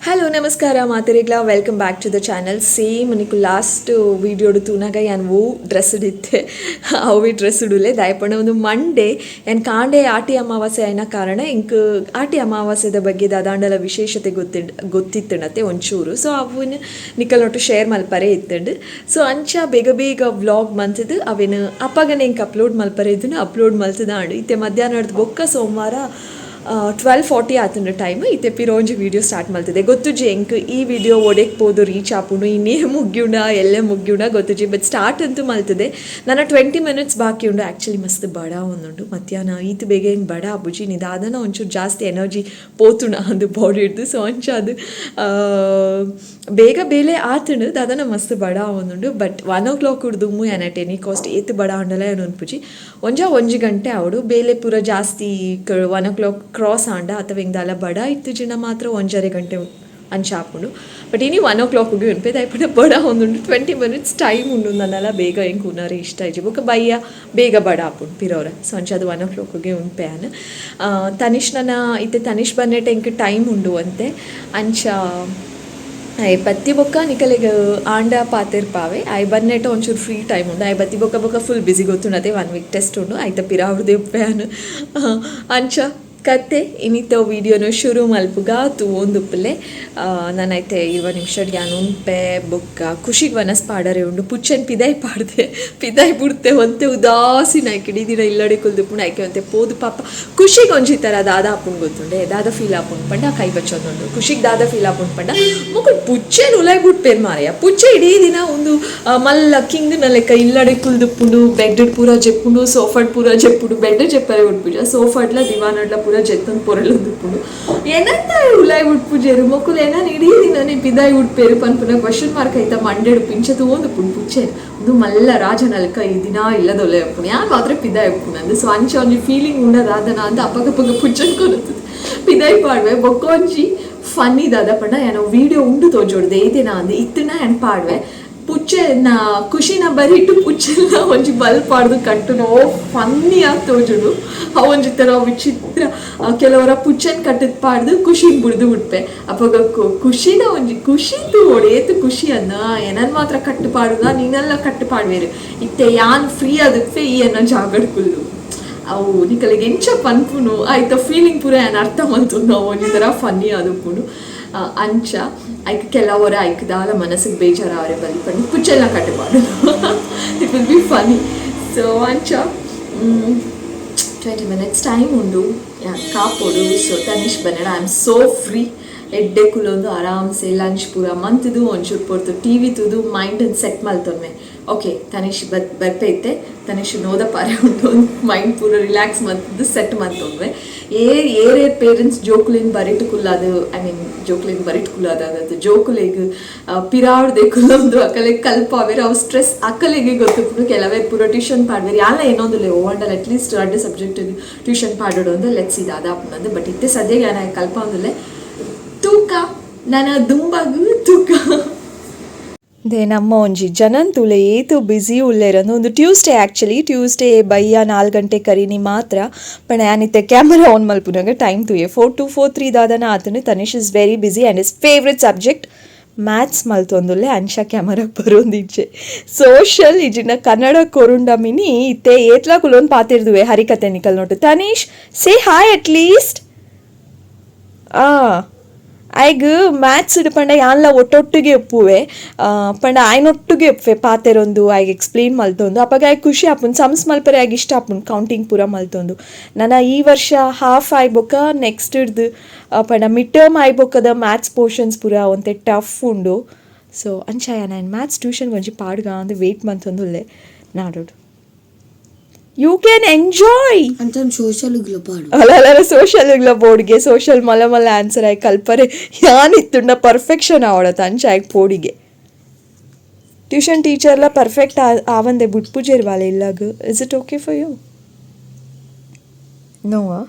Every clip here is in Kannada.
ಹಲೋ ನಮಸ್ಕಾರ ಮಾತೆರೆಗ್ಲ welcome back to the channel. Same ನಿಕ್ಕು ಲಾಸ್ಟ್ ವೀಡಿಯೋಡು ತೂನಾಗ ಯಾನ್ ಓ ಡ್ರೆಸ್ ಇಡಿತ್ತೆ ಅವು ಡ್ರೆಸ್ ಇಡಲೆ ದಾಯಪಣ್ಣ ಒಂದು ಮಂಡೇ ಏನು ಕಾಂಡೆ ಆಟಿ ಅಮಾವಾಸ್ಯೆ అయిన ಕಾರಣ ಇಂಕ್ ಆಟಿ ಅಮಾವಾಸ್ಯದ ಬಗ್ಗೆ ದಾದಾಂಡಲ ವಿಶೇಷತೆ ಗೊತ್ತಿತ್ತಣತೆ ಒಂಚೂರು. ಸೊ ಅವನ್ನ ನಿಕ್ಕಲ್ನೊಟ್ಟು ಶೇರ್ ಮಲ್ಪರೆ ಇತ್ತಂಡು. ಸೊ ಅಂಚ ಬೇಗ ಬೇಗ ವ್ಲಾಗ್ ಮಂತದ್ದು ಅವೇನು ಅಪ್ಪಗನೆ ಇಂಕ್ ಅಪ್ಲೋಡ್ ಮಲ್ಪರೆ ಇದನ್ನು ಅಪ್ಲೋಡ್ ಮಲ್ತದಾಂಡು ಇತ್ತೆ ಮಧ್ಯಾಹ್ನದ ಬೊಕ್ಕ ಸೋಮವಾರ 12:40 ಆತಂಡ ಟೈಮ್ ಇತ್ತೆ ಪಿರೋಂಜಿ ವೀಡಿಯೋ ಸ್ಟಾರ್ಟ್ ಮಾಡ್ತಿದ್ದೆ. ಗೊತ್ತುಜಿ ಎಂಕ್ ಈ ವಿಡಿಯೋ ಒಡೆಕ್ಬೋದು ರೀಚ್ ಆಪುಂಡು ಇನ್ನೇ ಮುಗ್ಯುಂಡ ಎಲ್ಲೇ ಮುಗ್ಯುಂಡ ಗೊತ್ತುಜಿ. ಬಟ್ ಸ್ಟಾರ್ಟ್ ಅಂತೂ ಮಲ್ತದೆ. ನನ್ನ 20 minutes ಬಾಕಿ ಉಂಡು. ಆ್ಯಕ್ಚುಲಿ ಮಸ್ತ್ ಬಡ ಒಂದುಂಡು ಮಧ್ಯಾಹ್ನ ಈತು ಬೇಗ ಹಿಂಗೆ ಬಡ ಬುಜಿ ನಿದಾದನ ಒಂಚೂರು ಜಾಸ್ತಿ ಎನರ್ಜಿ ಪೋತುಣ ಅದು ಬಾಡಿ ಹಿಡ್ದು. ಸೊ ಅಂಚ ಅದು ಬೇಗ ಬೇಲೆ ಆತುಂಡು ದಾದನ ಮಸ್ತ್ ಬಡ ಒಂದುಂಡು. ಬಟ್ 1 o'clock ಉಡ್ದುಮ್ಮು ಏನ ಟೆನಿ ಕಾಸ್ಟ್ ಏತು ಬಡ ಉಂಡಲ್ಲ ಏನು ಅನ್ಪುಜಿ. 1 ಗಂಟೆ ಅವಡು ಬೇಲೆ ಪೂರ ಜಾಸ್ತಿ 1 o'clock ಕ್ರಾಸ್ ಆಂಡ ಅಥವಾ ಹಿಂಗಲ್ಲ ಬಡ ಇತ್ತು ಜನ ಮಾತ್ರ 1.5 ಗಂಟೆ ಅಂಚಾಪುಂಡು. ಬಟ್ ಇನಿ 1 o'clock ಉಂಪೆ ದಯಪಡ ಬಡ ಒಂದುಂಡು 20 minutes ಟೈಮ್ ಉಂಡು ನನ್ನೆಲ್ಲ ಬೇಗ ಹೆಂಗೆ ಕೂನಾರೆ ಇಷ್ಟ ಇಜಿ ಬೊಕ್ಕ ಬಯ್ಯ ಬೇಗ ಬಡ ಆಪುಂಡು ಪಿರೋರ. ಸೊ ಅಂಚ ಅದು 1 o'clock ಉಂಪೆ ಆನ ತನಿಷ್ ನನ್ನ ಇತ್ತೆ ತನಿಷ್ ಬನ್ನೆಟ್ ಹೆಂಗೆ ಟೈಮ್ ಉಂಡು ಅಂತೆ ಅಂಚ ಬತ್ತಿ ಬೊಕ್ಕ ನಿಕಲೆಗೆ ಆಂಡ ಪಾತಿರ್ಪಾವೆ ಆಯ್ ಬನ್ನೆಟ ಒಂಚೂರು ಫ್ರೀ ಟೈಮ್ ಉಂಡು. ಆಯ್ ಬತ್ತಿ ಬೊಕ್ಕ ಫುಲ್ ಬಿಸಿ ಗೊತ್ತುಂಡತೆ 1 week ಟೆಸ್ಟ್ ಉಂಡು ಆಯ್ತಾ ಪಿರಾವ್ರದೇ ಉಪ್ಪೆನು ಅಂಚ ಕತೆ ಇನ್ನಿತ್ತ ವೀಡಿಯೋನು ಶುರು ಮಲ್ಪುಗ ತೂವೊಂದುಪ್ಪಲೆ ನಾನೈತೆ 20 ನಿಮಿಷಡ್ ಯಾನ್ ಉಂಪೆ ಬೊಕ್ಕ ಖುಷಿಗೆ ವನಸ್ ಪಾಡರೆ ಉಂಡು ಪುಚ್ಚನ್ ಪಿದಾಯ್ ಪಾಡ್ದೆ ಪಿದಾಯ್ ಬಿಡ್ತೆ ಒಂತೆ ಉದಾಸೀನ ಆಯ್ಕೆ ದಿನ ಇಲ್ಲಡೆ ಕುಲ್ದುಪ್ಪುಂಡು ಆಯ್ಕೆ ಒಂತೆ ಪೋದು ಪಾಪ ಖುಷಿಗೆ ಒಂಜಿ ಥರ ದಾದ ಆಪುಂಡು ಗೊತ್ತುಂಡೆ ದಾದ ಫೀಲ್ ಆಪುಂಡು ಪಂಡ ಕೈ ಬಚ್ಚೊಂದುಂಡು ಖುಷಿಗೆ ದಾದ ಫೀಲ್ ಆಪುಂಡು ಪಂಡ ಮುಕ್ಕಳು ಪುಚ್ಚೆನ್ ಉಲಾಯ್ ಬಿಟ್ಪೇರು ಮಾರೆಯ ಪುಚ್ಚೆ ಇಡೀ ದಿನ ಒಂದು ಮಲ್ಲ ಕಿಂಗ್ನ ಲೆಕ್ಕ ಇಲ್ಲಡೆ ಕುಲ್ದುಪ್ಪುಂಡು ಬೆಡ್ ಪೂರ ಜೆಪ್ಪುಂಡು ಸೋಫಾಡ್ ಪೂರ ಜೆಪ್ಪುಂಡು ಬೆಡ್ ಜೆಪ್ಪರೆ ಉಟ್ಪುಜ ಸೋಫಾಡ್ಲ ದಿವಾನಡ್ಲ ಪೂರ ಜೆತ್ತೊಂದು ಪೊರಳುಂದುಪ್ಪುಂಡು ಏನಂತ ಉಲಾಯ್ ಉಟ್ಪುಜೇರು ಮೊಕ್ಕುಲು ಏನಾನು ಇಡೀ ದಿನ ನೀ ಪಿದಾಯ್ ಉಟ್ಪೇರು ಪನ್ಪುನ ಕ್ವಶನ್ ಮಾರ್ಕ್ ಐತ ಮಂಡೆಡು ಪಿಂಚ ತೂವೊಂದುಪ್ಪುಂಡು ಪುಚ್ಚೆನ್ ಒಂದು ಮಲ್ಲ ರಾಜನಲ್ಕ ಈ ದಿನ ಇಲ್ಲದೊಲೆ ಉಪ್ಪುಂಡು ಯಾನ್ ಮಾತ್ರ ಪಿದಾಯ್ ಉಪ್ಪುಂಡು ಅಂದು. ಸೊ ಅಂಚ ಒಂಜಿ ಫೀಲಿಂಗ್ ಉಂಡದಾದನ ಅಂತ ಅಪ್ಪಗಪ್ಪಗ ಪುಚ್ಚನ್ ಕೊಡುತ್ತದೆ ಪಿದಾಯ್ ಪಾಡ್ವೆ ಬೊಕ್ಕ ಒಂಜಿ ಫನ್ನಿ ದಾದ ಪಂಡ ಏನೋ ವೀಡಿಯೋ ಉಂಡು ತೋಜೋಡ್ದೆ ಇದೇನಾ ಅಂದು ಇತ್ತನ ಹೆಣ್ ಪಾಡ್ವೆ ಪುಚ್ಚೆನ ಖುಷಿನ ಬರಿಟ್ಟು ಪುಚ್ಚೆಲ್ಲ ಒಂಜಿ ಬಲ್ಪ್ ಆಡ್ದು ಕಟ್ಟುನು ಫನ್ನಿ ಆಗಿ ತೋಜುಡು ಒಂಜಿ ಥರ ವಿಚಿತ್ರ ಕೆಲವರ ಪುಚ್ಚನ್ ಕಟ್ಟದ್ ಪಾಡ್ದು ಖುಷಿನ ಬಿಡ್ದು ಬಿಡ್ಪೆ ಅವಾಗ ಖುಷಿನ ಒಂಜಿ ಖುಷಿ ತೋಡೇತು ಖುಷಿ ಅನ್ನ ಏನನ್ ಮಾತ್ರ ಕಟ್ಟು ಪಾಡುದ ನೀನೆಲ್ಲ ಕಟ್ಟು ಪಾಡ್ವೇರು ಇತ್ತೆ ಯಾನ್ ಫ್ರೀ ಆದಕ್ಕೆ ಈ ಅನ್ನೋ ಜಾಗಡ್ಕುಲ್ಲು ಅವು ನಿಕಲಿಗೆ ಎಂಚ ಪನ್ಪುನು ಆಯ್ತಾ ಫೀಲಿಂಗ್ ಪೂರ ಏನು ಅರ್ಥ ಮಂತು ನಾವು ಒಂಜಿ ಥರ ಫನ್ನಿ ಆದಪ್ಪುನು ಅಂಚ ಐಕ್ ಕೆಲವರ ಐಕ್ದಾಲ ಮನಸ್ಸಿಗೆ ಬೇಜಾರ ಅವರೇ ಬಲಿಪಂಡು ಪುಚ್ಚೆಲ್ಲ ಕಟ್ಟಬಾರ್ದು it will be funny. So ಅಂಚ 20 minutes ಟೈಮ್ ಉಂಡು ಕಾಪೋಡು. ಸೊ ತನಿಷ್ ಬನ್ನೆಡ ಐ ಆಮ್ ಸೋ ಫ್ರೀ ಎಡ್ಡೆ ಕುಲೊಂದು ಆರಾಮ್ಸೆ ಲಂಚ್ ಪೂರ ಮಂತದು ಒಂಚೂರು ಪೊರ್ತು ಟಿ ವಿ ತುದು ಮೈಂಡನ್ನು ಸೆಟ್ ಮಲ್ತೊಮ್ಮೆ ಓಕೆ ತನಿಷ್ ಬರ್ಪೈತೆ ತನಿಷ್ ನೋದ ಪಾರೆ ಉಂಟು ಮೈಂಡ್ ಪೂರ ರಿಲ್ಯಾಕ್ಸ್ ಮಂತದ್ದು ಸೆಟ್ ಮಂತೊಮ್ಮೆ ಏರೇ ಪೇರೆಂಟ್ಸ್ ಜೋಕುಲಿನ ಬರಿಟ್ಟು ಕುಲ್ಲಾದು ಐ ಮೀನ್ ಜೋಕುಲಿನ ಬರಿಟ್ಟು ಕುಲ್ಲಾದಾಗದು ಜೋಕುಲೆಗ್ ಪಿರಾಡ್ದೆ ಕುಲ್ಲೊಂದು ಅಕಲೆಗೆ ಕಲ್ಪಾವೇರು ಅವು ಸ್ಟ್ರೆಸ್ ಅಕಲೆಗೆ ಗೊತ್ತಿಪ್ಪು ಕೆಲವೇ ಪೂರ ಟ್ಯೂಷನ್ ಪಾಡ್ವೇರು ಯಾಲ ಏನೊಂದುಲೆ ಓಂಡಲ್ಲ ಅಟ್ಲೀಸ್ಟ್ 2 ಸಬ್ಜೆಕ್ಟ್ ಟ್ಯೂಷನ್ ಪಾಡೋಡು ಅಂದ್ರೆ ಲೆಟ್ಸ್ ಇದು ಅದಾಪುನಂದು. ಬಟ್ ಇತ್ತೆ ಸದ್ಯಗೆ ನಾನು ಕಲ್ಪ ಒಂದಲೆ ತೂಕ ನನ್ನ ದುಂಬಾಗು ತೂಕ ದೇ ನಮ್ಮ ಒಂಜಿ ಜನನ್ ತುಲೆ ಏತು ಬ್ಯುಸಿ ಉಲ್ಲೇರನು ಒಂದು ಟ್ಯೂಸ್ಡೇ ಬಯ್ಯ 4 ಗಂಟೆ ಕರೀನಿ ಮಾತ್ರ ಪಣ ಯಾನಿತ್ತೆ ಕ್ಯಾಮರಾ ಆನ್ ಮಲ್ಪುನಾಗ ಟೈಮ್ ತುಯೆ 4 to 4:03 ದಾದನ ಆತನು. Tanish is very busy and is favourite subject maths ಮಲ್ತೊಂದುಲ್ಲೆ ಅಂಶ ಕ್ಯಾಮರಾ ಬರೋಂದಿಜ್ಜೆ ಸೋಷಲ್ ಇಜಿನ ಕನ್ನಡ ಕೊರುಂಡ ಮಿನಿ ಇತ್ತೆ ಏತ್ಲಾ ಕುಲೊಂದು ಪಾತಿರ್ದುವೆ ಹರಿಕತೆ ನಿಕಲ್ ನೋಟು. Tanish say hi at least ಐಗ್ ಮ್ಯಾಥ್ಸ್ ಇಡು ಪಂಡ ಯಾನ್ಲ ಒಟ್ಟೊಟ್ಟಿಗೆ ಒಪ್ಪುವೆ ಪಂಡ ಆಯ್ನೊಟ್ಟಿಗೆ ಒಪ್ಪೆ ಪಾತೆರೊಂದು ಐಗೆ ಎಕ್ಸ್ಪ್ಲೇನ್ ಮಲ್ತೊಂದು ಅಪ್ಪಾಗ ಆಯ್ಕೆ ಖುಷಿ ಆಪುಂಡು ಸಮ್ಸ್ ಮಲ್ಪರೆ ಆಗಿ ಇಷ್ಟ ಆಪುಂಡು ಕೌಂಟಿಂಗ್ ಪೂರ ಮಲ್ತೊಂದು. ನನ್ನ ಈ ವರ್ಷ ಹಾಫ್ ಆಯ್ಬೊಕ್ಕ ನೆಕ್ಸ್ಟ್ ಇಡ್ದು ಪಂಡ ಮಿಡ್ ಟರ್ಮ್ ಆಯ್ಬೊಕ್ಕದ ಮ್ಯಾಥ್ಸ್ ಪೋರ್ಷನ್ಸ್ ಪೂರ ಒಂತೆ ಟಫ್ ಉಂಡು. ಸೊ ಅಂಚಾಯ ನಾನು ಮ್ಯಾಥ್ಸ್ ಟ್ಯೂಷನ್ಗೆ ಒಂಜಿ ಪಾಡ್ಗ ಅಂದ್ರೆ ವೆಯ್ಟ್ ಮಂತೊಂದುಲ್ಲೆ ನಾಡೋಡು ಯು ಕ್ಯಾನ್ ಎಂಜಾಯ್ ಅಂತ ಸೋಷಲ್ ಬೋರ್ಡ್ಗೆ ಸೋಷಲ್ ಮಲ ಆನ್ಸರ್ ಆಯ್ಕೆ ಕಲ್ಪರೆ ಯಾನಿತ್ತುಂಡ ಪರ್ಫೆಕ್ಷನ್ ಆವಡತ್ತ ಅಂಚ ಆಯ್ಕೆ ಪೋಡಿಗೆ ಟ್ಯೂಷನ್ ಟೀಚರ್ಲ ಪರ್ಫೆಕ್ಟ್ ಆವಂದೆ ಬಿಟ್ಪುಜೇರ್ವಾಲೆ ಇಲ್ಲಾಗ is it okay for you ನೋವಾ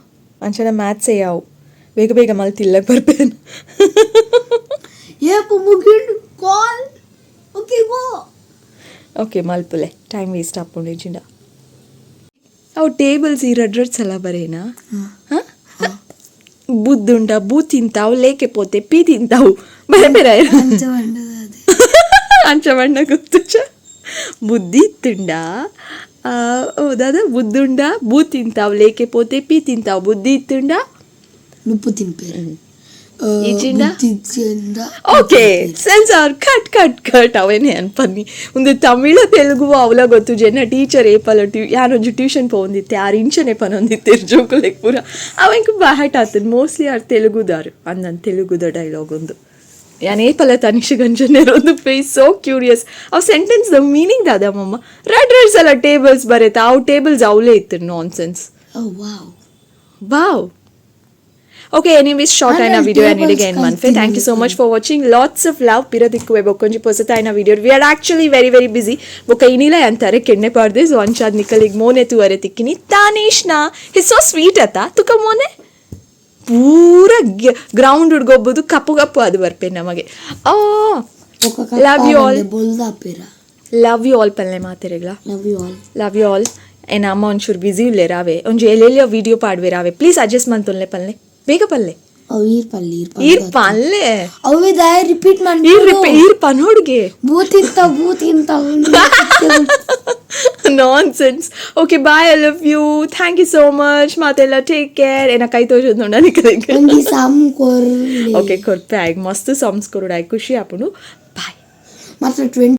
ಅಂಚನ ಮ್ಯಾಥ್ಸೇ ಯಾವು ಬೇಗ ಬೇಗ ಮಲ್ತಿಲ್ಲ ಬರ್ಬೇನು ಓಕೆ ಮಲ್ಪುಲೆ ಟೈಮ್ ವೇಸ್ಟ್ ಆಪುಂಡು ಇಜಿಂಡ ಅವು ಟೇಬಲ್ಸ್ ಈ ರೆಡ್ ಎಲ್ಲ ಬರೇನಾ ಹಾಂ బుద్ధుండా బూ తింటావు లేకపోతే పీ తింటావు బయపెరా అంచమండ గుర్తుచ్చా బుద్ధి ఇత్తుండా ఓ దాదా బుద్ధుండా బూ తింటావు లేకపోతే పీ తింటావు బుద్ధి ఇత్తుండా నువ్వు తింపేరు ಓಕೆ ಸೆನ್ಸಾರ್ ಕಟ್ ಅವೇನೇ ಅನ್ಪನ್ನಿ ಒಂದು ತಮಿಳ ತೆಲುಗು ಅವಲ ಗೊತ್ತು ಜನ ಟೀಚರ್ ಏಪಲ್ಲ ಯಾರೊಂದು ಟ್ಯೂಷನ್ ಪೋಂದಿತ್ತೆ 6 ಇಂಚನೆ ಪನೊಂದಿತ್ತೆ ಜೋಕುಲೆಕ್ ಪೂರ ಅವಂಕು ಬಾಹಟ್ ಆತನ್ ಮೋಸ್ಟ್ಲಿ ಆರ್ ತೆಲುಗುದಾರು ಅಂದನ್ ತೆಲುಗುದ ಡೈಲಾಗ್ ಒಂದು ಯಾನ್ ಏಪಲ್ಲ ತನಿಷ ಗಂಜನೇರು ಒಂದು ಫೇಸ್ ಸೋ ಕ್ಯೂರಿಯಸ್ ಅವ್ ಸೆಂಟೆನ್ಸ್ ದ ಮೀನಿಂಗ್ ದಾದಮ್ಮಮ್ಮ ರೆಡ್ ಅಲ್ಲ ಟೇಬಲ್ಸ್ ಬರುತ್ತೆ ಅವು ಟೇಬಲ್ಸ್ ಅವಲೇ ಇತ್ತು nonsense wow. Okay, anyways, short aina video I need again manfe. Thank you so much for watching. Lots of love. Piradikku bokkonji posata aina video. We are actually very busy. Boka inila antare kenne parde so anchad nikalig mone tu are tikkini. Tanishna, he's so sweet ata. Tuka mone pura ground udgobodu kappu adu barpe namage. Oh, love you all. bolda pera. Love you all palle materegla. Love you all. En amma onchur busy ulle rave. Onje elelio video padve rave. Please adjust mantulle palle. ಬೇಗ ಪಲ್ಲೆ ಈರ್ ಪಲ್ಲೆ ಅವೇ ದಾಯ ರಿಪೀಟ್ ಮಾಡಿ ಈರ್ ಪನೋಡ್ಗೆ ಬೂತಿಂತ nonsense. Okay bye, I love you, thank you so much. ಮಾತೆಲ್ಲ ಟೇಕ್ ಕೇರ್. ಏನ ಕೈ ತೋರಿಸೋದು ನೋಡ ಓಕೆ ಕೊರ್ಪೆ ಆಯ್ತು ಮಸ್ತ್ ಸಾಂಗ್ಸ್ ಕೊರೋಡು ಆಯ್ತು ಖುಷಿ ಆಪುಂಡು. ಬಾಯ್. ಮಾತ್ರ 20